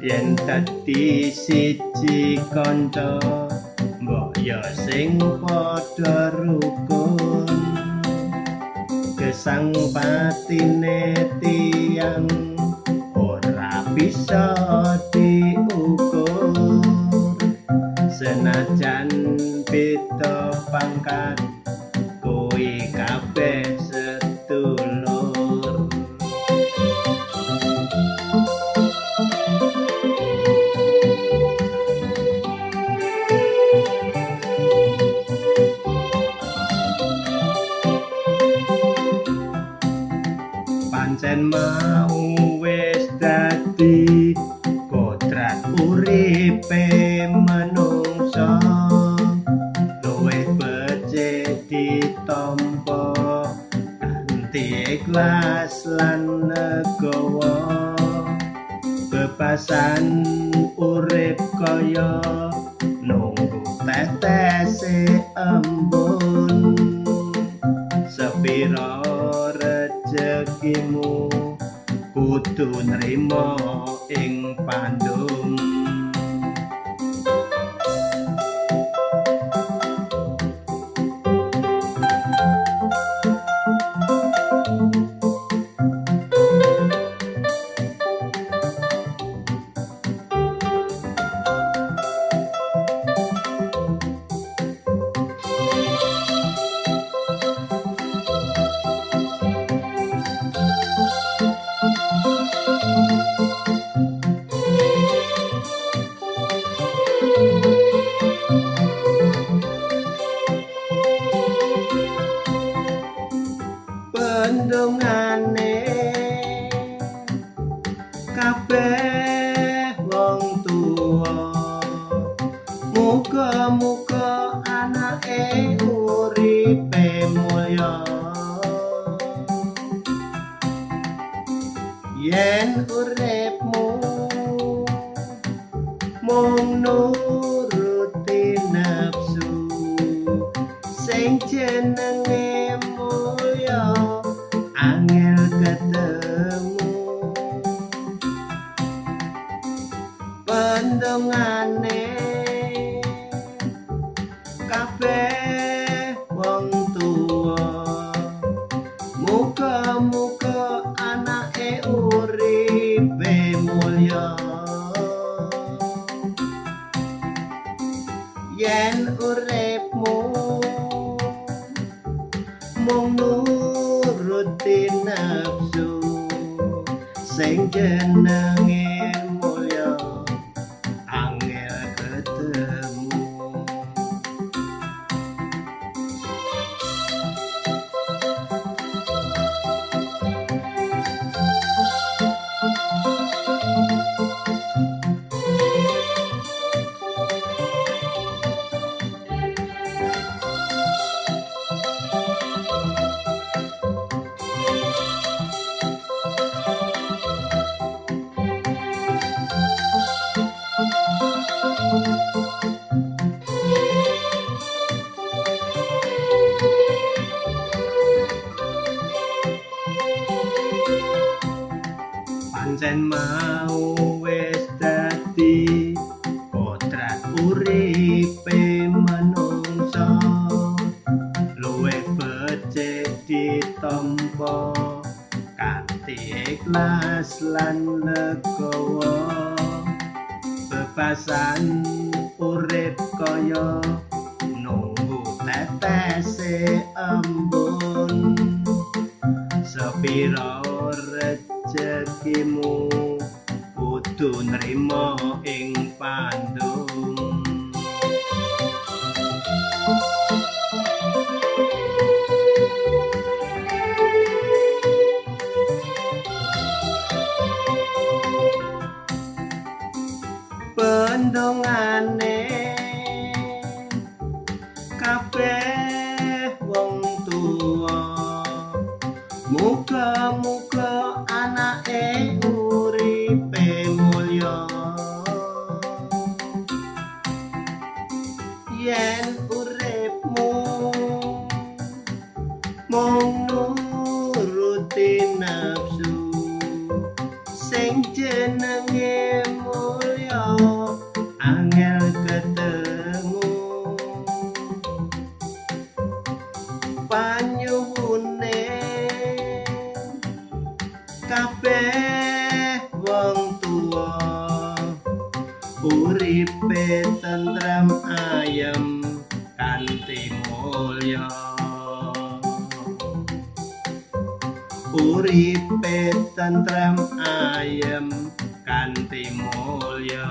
yen dadi siji kanca mbok ya sing padha rukun gesang patine tiyang ora bisa diukur senajan beda pangkat kuwi kabeh sedulur. Pancen mau wis dadi kodrat uripe manungsa luwih becik ditampa kanthi ikhlas lan legowo bebasan urip kaya nunggu tetese embun sepira rezekimu kudu nrimo ing pandum. Pendungane kabeh wong tuwa muga-muga anake uripe mulya yen uripmu mung nuruti nafsu sing jenenge mulya angel ketemu pendungane kabeh wong tuwa muga-muga anake uripe mulya yen uripmu mung nuruti nafsu sing jenenge mulya angel ketemu. Pancen mau wis dadi kodrat uripe manungsa luwih becik ditampa kanthi ikhlas lan legowo bebasan urip kaya nunggu tetese embun sepira rezekimu kudu nrimo ing pandum. Pendungane kabeh wong tuwa muga-muga anake uripe mulya yen uripmu mung nuruti nafsu sing jenenge uripe tentrem ayem kanthi mulya uripe tentrem ayem kanthi mulya